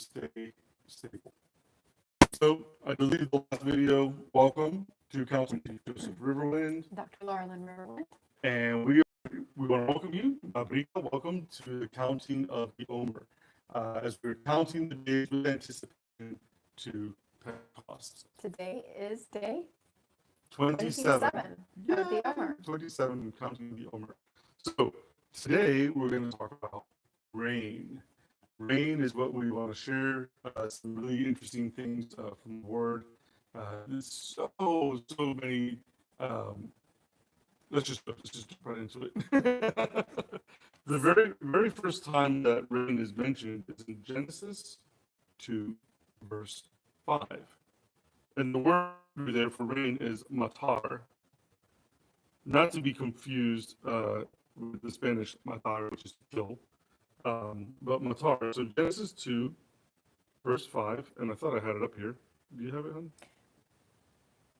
stay stable. So I deleted the last video. Welcome to Counseling Chief Joseph Riverwind. Dr. Laurelyn Riverwood. And we want to welcome you, Brika, welcome to the counting of the Omer. As we're counting the days with anticipation to Pentecost. Today is day 27. 27 of the Omer. 27, counting the Omer. So today we're going to talk about rain. Rain is what we want to share. Some really interesting things from the Word. There's so many. Let's just jump right into it. The very first time that rain is mentioned is in Genesis 2, verse 5. And the word there for rain is matar, not to be confused with the Spanish matar, which is to kill, but matar. So Genesis 2, verse 5, and I thought I had it up here. Do you have it, hon?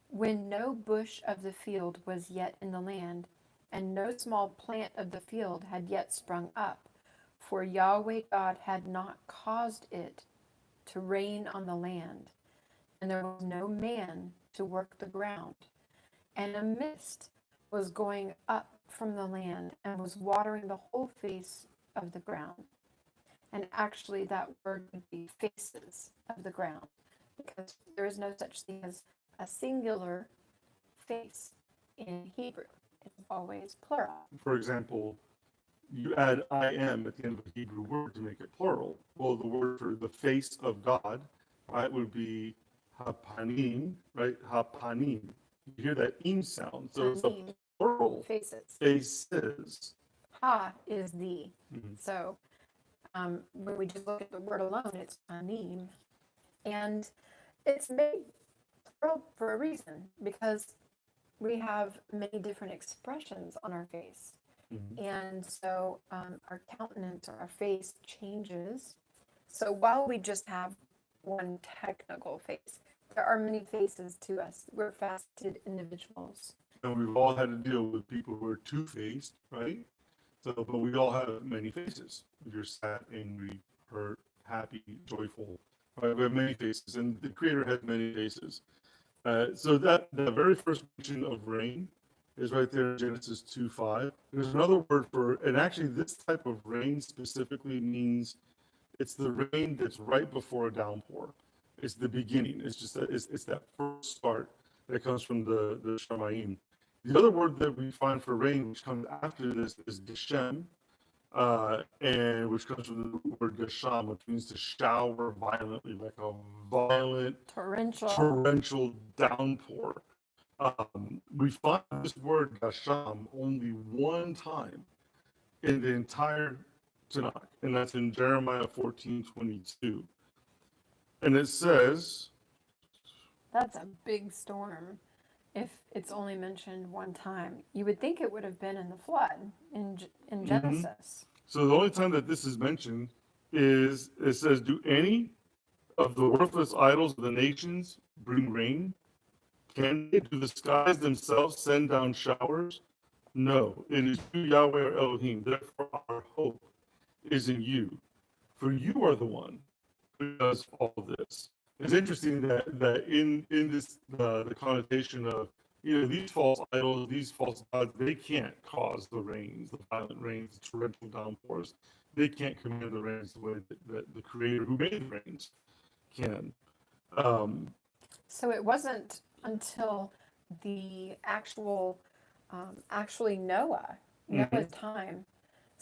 When no bush of the field was yet in the land, and no small plant of the field had yet sprung up, for Yahweh God had not caused it to rain on the land, and there was no man to work the ground. And a mist was going up from the land and was watering the whole face of the ground. And actually, that word would be faces of the ground, because there is no such thing as a singular face in Hebrew. It's always plural. For example, you add I am at the end of a Hebrew word to make it plural. Well, the word for the face of God, right, would be hapanim, right? Hapanim. You hear that im sound, so it's a Panim, plural. faces. Faces. Ha is the. Mhm. So when we just look at the word alone, it's panim. And it's made plural for a reason, because we have many different expressions on our face. Mhm. And so our countenance or our face changes. So while we just have one technical face, there are many faces to us. We're faceted individuals. And we've all had to deal with people who are two-faced, right? So, but we all have many faces. If you're sad, angry, hurt, happy, joyful, right? We have many faces, and the Creator has many faces. So that the very first mention of rain is right there in Genesis 2:5. There's another word for, and actually this type of rain specifically means it's the rain that's right before a downpour. It's the beginning. It's just that it's that first start that comes from the Shamayim. The other word that we find for rain, which comes after this, is Geshem, and which comes from the word Gasham, which means to shower violently, like a violent torrential downpour. We find this word Gasham only one time in the entire Tanakh, and that's in Jeremiah 14:22. And it says, That's a big storm if it's only mentioned one time. You would think it would have been in the flood in Genesis. So the only time that this is mentioned is it says, "Do any of the worthless idols of the nations bring rain? Can they? Do the skies themselves send down showers? No, it is you, Yahweh or Elohim. Therefore, our hope is in you, for you are the one who does all this." It's interesting that in this the connotation of, you know, these false idols, these false gods, they can't cause the rains, the violent rains, the torrential downpours. They can't command the rains the way that the Creator who made the rains can. Um, So it wasn't until the actually Noah's time.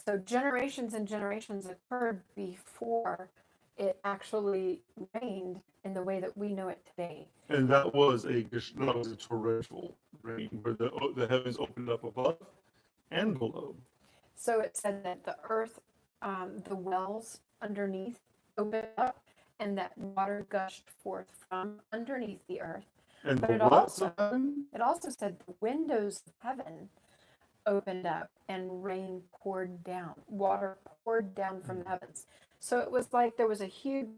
So generations and generations occurred before it actually rained in the way that we know it today. And that was a torrential rain where the heavens opened up above and below. So it said that the earth, the wells underneath opened up, and that water gushed forth from underneath the earth. And But the it what? also said the windows of heaven opened up and rain poured down, water poured down from the heavens. So it was like there was a huge,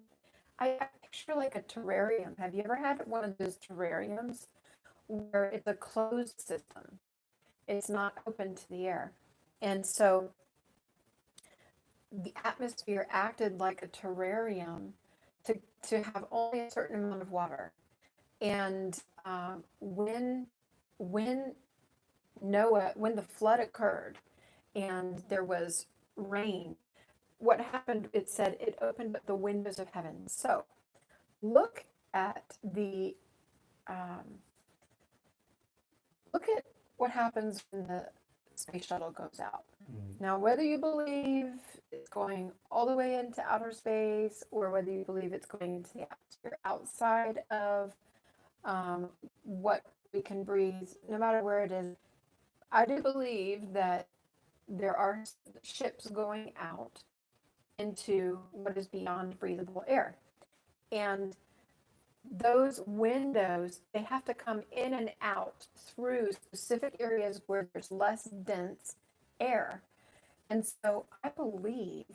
I picture like a terrarium. Have you ever had one of those terrariums where it's a closed system? It's not open to the air. And so the atmosphere acted like a terrarium to have only a certain amount of water. And when when the flood occurred and there was rain, what happened, it said it opened up the windows of heaven. So look at um, look at what happens when the space shuttle goes out. Now, whether you believe it's going all the way into outer space or whether you believe it's going into the atmosphere outside of what we can breathe, no matter where it is, I do believe that there are ships going out into what is beyond breathable air. And those windows, they have to come in and out through specific areas where there's less dense air. And so I believe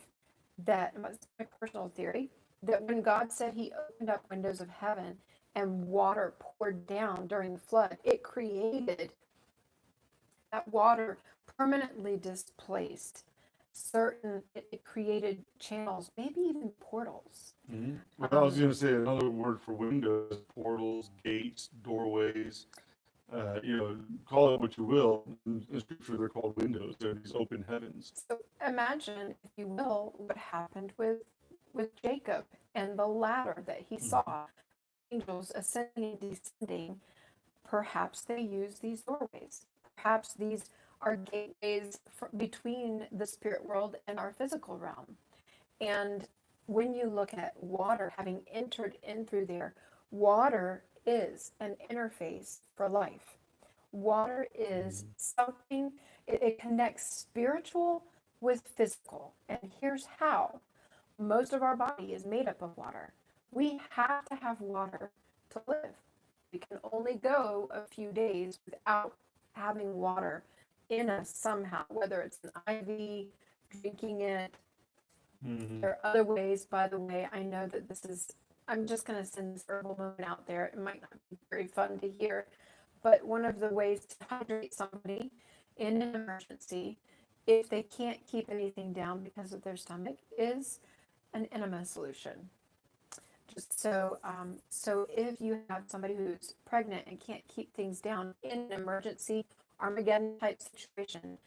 that, it's my personal theory, that when God said he opened up windows of heaven and water poured down during the flood, it created, that water permanently displaced it created channels, maybe even portals. Well, I was going to say another word for windows: portals, gates, doorways. Call it what you will. In Scripture, they're called windows. They're these open heavens. So imagine, if you will, what happened with Jacob and the ladder that he saw, angels ascending and descending. Perhaps they use these doorways. Perhaps these are gateways between the spirit world and our physical realm. And when you look at water having entered in through there, water is an interface for life. Water is something, it connects spiritual with physical. And here's how: most of our body is made up of water. We have to have water to live. We can only go a few days without having water in us somehow, whether it's an IV, drinking it. There are other ways, by the way. I know that I'm just going to send this herbal moment out there. It might not be very fun to hear, but one of the ways to hydrate somebody in an emergency, if they can't keep anything down because of their stomach, is an enema solution. Just so if you have somebody who's pregnant and can't keep things down in an emergency Armageddon type situation,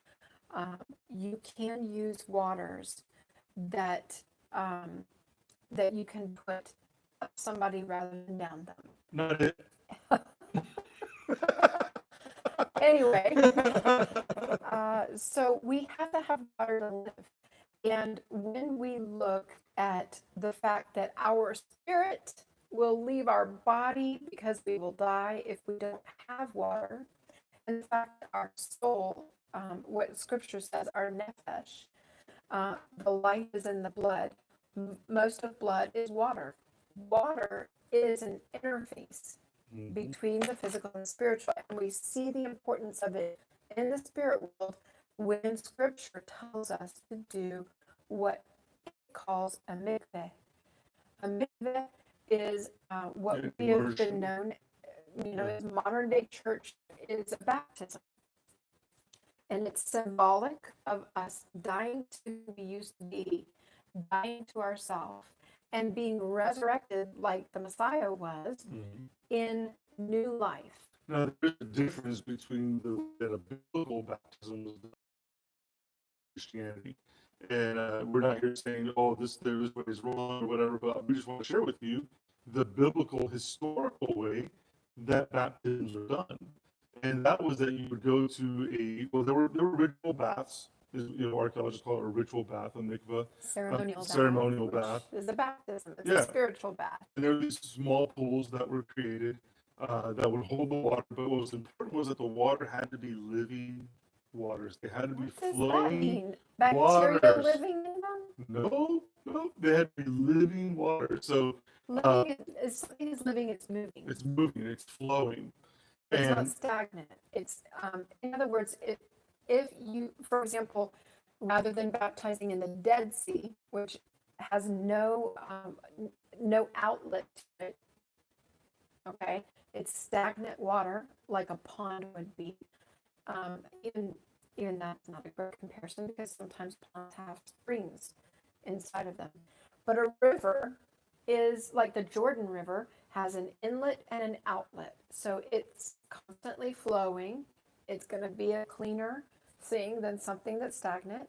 you can use waters that you can put up somebody rather than down them. Not it. Anyway, so we have to have water to live. And when we look at the fact that our spirit will leave our body because we will die if we don't have water, and the fact that our soul, what scripture says, our nefesh, the life is in the blood. Most of blood is water. Water is an interface between the physical and the spiritual, and we see the importance of it in the spirit world when scripture tells us to do what it calls a mikveh. A mikveh is what we have been known, as modern day church is a baptism. And it's symbolic of us dying to who we used to be, dying to ourselves, and being resurrected like the Messiah was in new life. Now, there's a difference between a biblical baptism is Christianity. And we're not here saying, this way is wrong or whatever, but we just want to share with you the biblical, historical way that baptisms are done. And that was that you would go to there were ritual baths. Archaeologists call it a ritual bath, a mikveh. Ceremonial bath. Is a baptism. It's a spiritual bath. And there were these small pools that were created that would hold the water. But what was important was that the water had to be living waters. They had to be flowing Bacteria waters. Living in them? No. They had to be living water. So something is living, it's moving. It's moving, it's flowing. It's not stagnant. It's in other words, if you, for example, rather than baptizing in the Dead Sea, which has no outlet to it, okay, it's stagnant water like a pond would be. Even that's not a good comparison because sometimes ponds have springs inside of them. But a river is like the Jordan River has an inlet and an outlet. So it's constantly flowing. It's going to be a cleaner thing than something that's stagnant.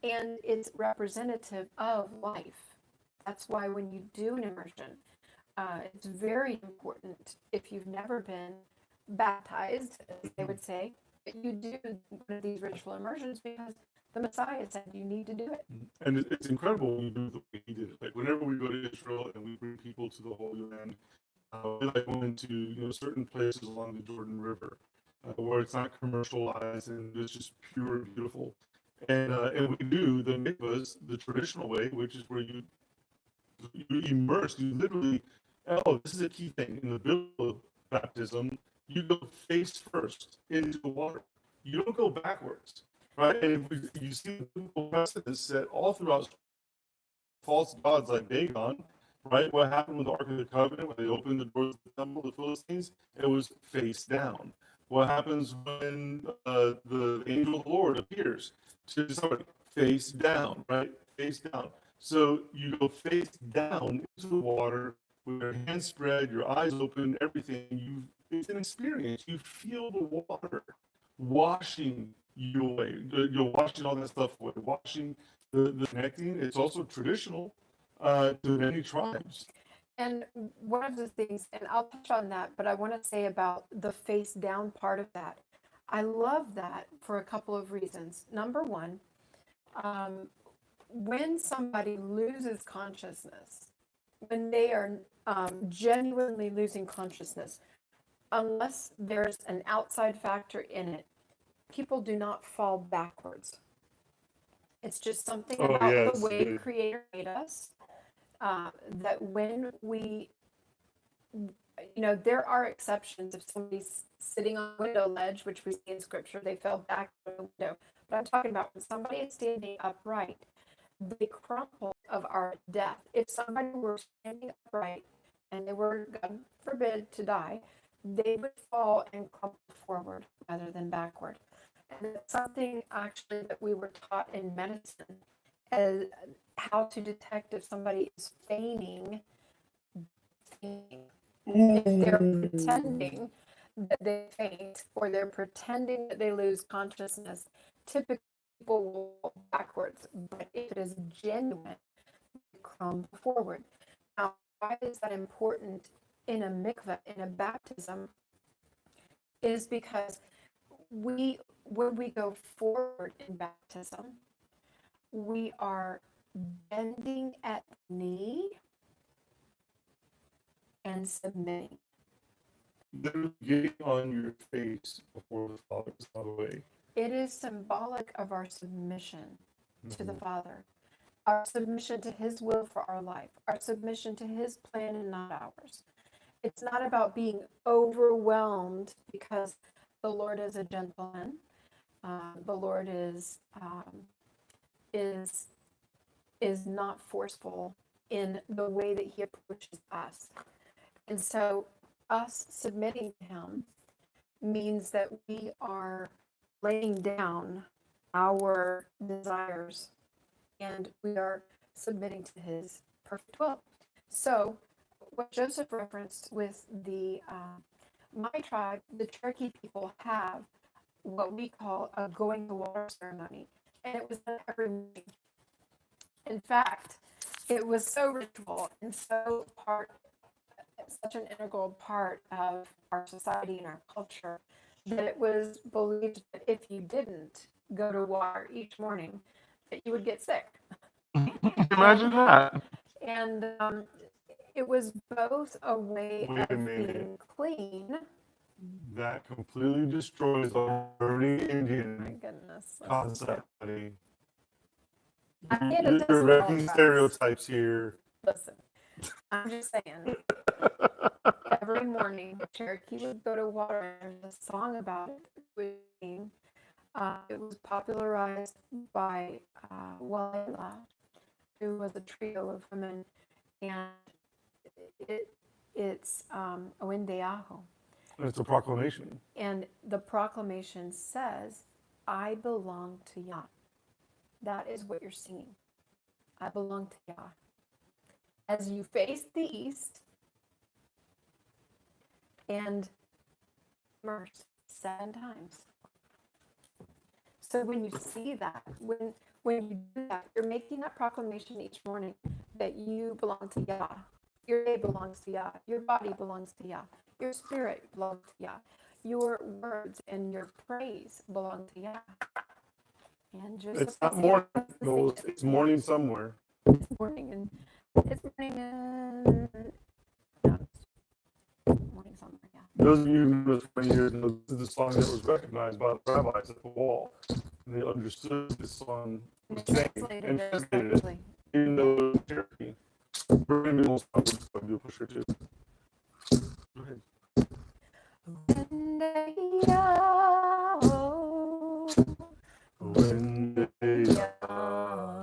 And it's representative of life. That's why when you do an immersion, it's very important if you've never been baptized, as they would say, that you do one of these ritual immersions because the Messiah said you need to do it. And it's incredible when you do the way he did it. Like whenever we go to Israel and we bring people to the Holy Land, we like going to certain places along the Jordan River where it's not commercialized and it's just pure, beautiful. And we do the mikvahs the traditional way, which is where you immerse. You literally, oh, this is a key thing in the biblical baptism. You go face first into the water. You don't go backwards, right? And if you see the biblical precedents set all throughout false gods like Dagon, right? What happened with the Ark of the Covenant when they opened the doors of the temple of the Philistines? It was face down. What happens when the angel of the Lord appears to somebody? Face down, right? Face down. So you go face down into the water with your hands spread, your eyes open, everything. It's an experience. You feel the water washing you away. You're washing all that stuff away, washing the connecting. It's also traditional to many tribes. And one of the things, and I'll touch on that, but I want to say about the face down part of that. I love that for a couple of reasons. Number one, when somebody loses consciousness, when they are genuinely losing consciousness, unless there's an outside factor in it, people do not fall backwards. It's just something about the way the Creator made us. That when we, there are exceptions. If somebody's sitting on a window ledge, which we see in Scripture, they fell back from the window. But I'm talking about when somebody is standing upright, they crumple of our death. If somebody were standing upright and they were, God forbid, to die, they would fall and crumple forward rather than backward. And it's something actually that we were taught in medicine as how to detect if somebody is feigning, if they're pretending that they faint or they're pretending that they lose consciousness. Typically, people will go backwards, but if it is genuine, they crumble forward. Now, why is that important in a mikveh, in a baptism? Is because when we go forward in baptism, we are bending at the knee and submitting. Literally getting on your face before the Father's not away. It is symbolic of our submission to the Father, our submission to His will for our life, our submission to His plan and not ours. It's not about being overwhelmed because the Lord is a gentleman. The Lord is not forceful in the way that He approaches us. And so us submitting to Him means that we are laying down our desires and we are submitting to His perfect will. So what Joseph referenced with my tribe, the Cherokee people have what we call a going to water ceremony. And it was done every morning. In fact, it was so ritual and such an integral part of our society and our culture that it was believed that if you didn't go to water each morning, that you would get sick. Imagine that. And it was both a way of being clean. That completely destroys our dirty My Indian goodness. concept, buddy. I get it. You're wrecking stereotypes here. Listen, I'm just saying. Every morning, Cherokee would go to water, and there's a song about it. It was popularized by Waila, who was a trio of women, and it's Owendeaho. It's a proclamation. And the proclamation says, I belong to Yah. That is what you're singing. I belong to Yah. as you face the east and immerse 7 times. So when you see that, when you do that, you're making that proclamation each morning that you belong to Yah. Your day belongs to Yah. Your body belongs to Yah. Your spirit belongs to Yah. Your words and your praise belong to Yah. And Joseph It's not has morning, to see Knowles. it. It's morning somewhere. It's morning and it's morning and no, it's morning somewhere. Yeah. Those of you who know us for many years know this is the song that was recognized by the rabbis at the wall. And they understood this song was saying Translated and it translated it, correctly. even though it was Cherokee. We're going to do a push or two. Go ahead. When they are, When they are,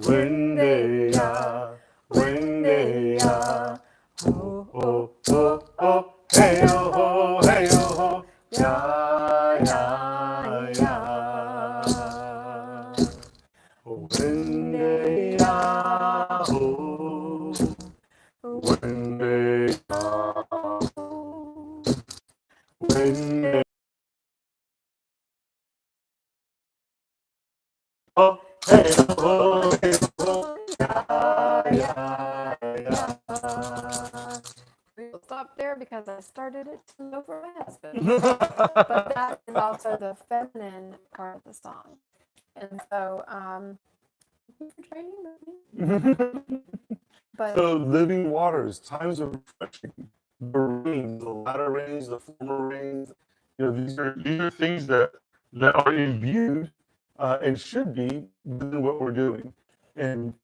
when they when they oh, oh, oh, oh, hey, oh, ho, hey, oh, ho, ya, ya, ya. Oh, when they oh, when they when they oh, hey, oh, hey, oh, ya, ya, ya. We'll stop there because I started it too low for my husband. But that is also the feminine part of the song. And so, thank you for training with me. But So living waters, times of refreshing, the rains, the latter rains, the former rains. You know, these are things that are imbued and should be within what we're doing. And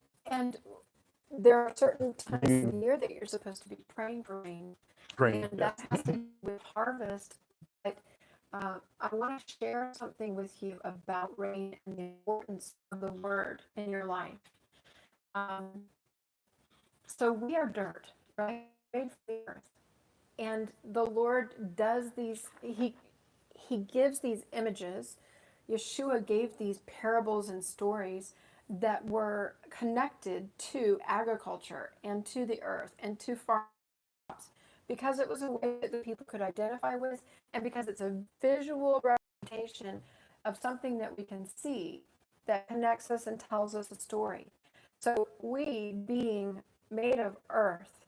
there are certain times of the year that you're supposed to be praying for rain, praying. and that has to do with harvest. But I want to share something with you about rain and the importance of the word in your life. So we are dirt, right? Made for the earth. And the Lord does these, he gives these images. Yeshua gave these parables and stories that were connected to agriculture and to the earth and to farms because it was a way that the people could identify with and because it's a visual representation of something that we can see that connects us and tells us a story. So we, being made of earth,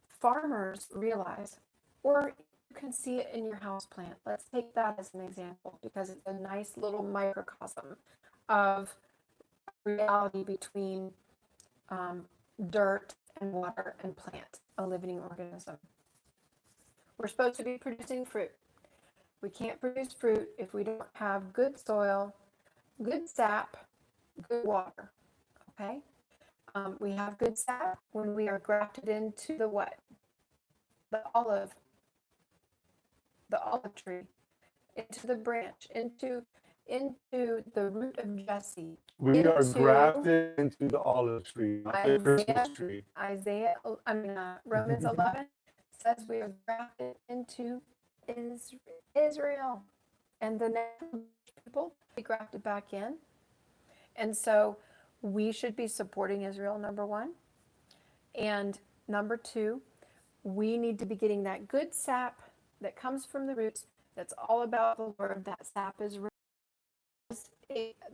farmers realize, or you can see it in your house plant. Let's take that as an example because it's a nice little microcosm of reality between dirt and water and plant, a living organism. We're supposed to be producing fruit. We can't produce fruit if we don't have good soil, good sap, good water. Okay? We have good sap when we are grafted into the what? The olive tree, into the branch, into the root of Jesse. We are grafted into the olive tree, not the Christmas tree. Romans 11 says we are grafted into Israel, and the next people be grafted back in. And so we should be supporting Israel, number one. And number two, we need to be getting that good sap that comes from the roots. That's all about the Lord. That sap is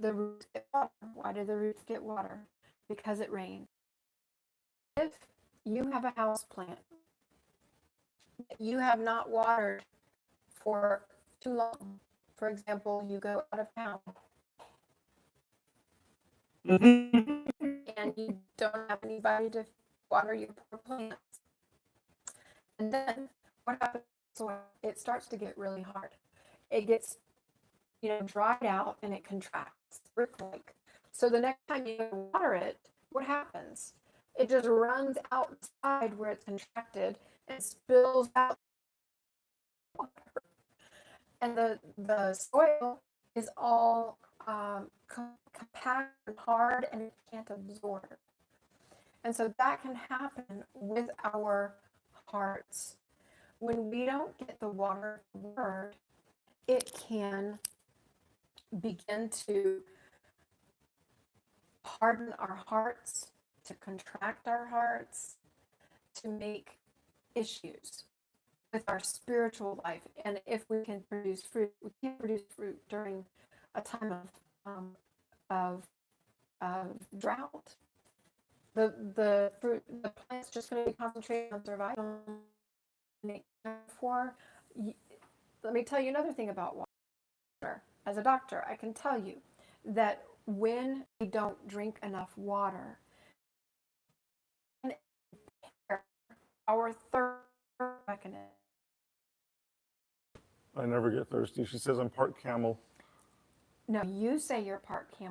the roots get water. Why do the roots get water? Because it rains. If you have a house plant that you have not watered for too long, for example, you go out of town and you don't have anybody to water your poor plants, and then what happens? It starts to get really hard. It gets, dried out and it contracts, brick-like. So the next time you water it, what happens? It just runs outside where it's contracted and spills out water. And the soil is all compact and hard and it can't absorb. And so that can happen with our hearts. When we don't get the water of the word, it can begin to harden our hearts, to contract our hearts, to make issues with our spiritual life. And if we can produce fruit, we can't produce fruit during a time of drought. The fruit, the plant's just going to be concentrated on survival. Therefore, let me tell you another thing about water. As a doctor, I can tell you that when we don't drink enough water, our third mechanism. I never get thirsty. She says I'm part camel. No, you say you're part camel.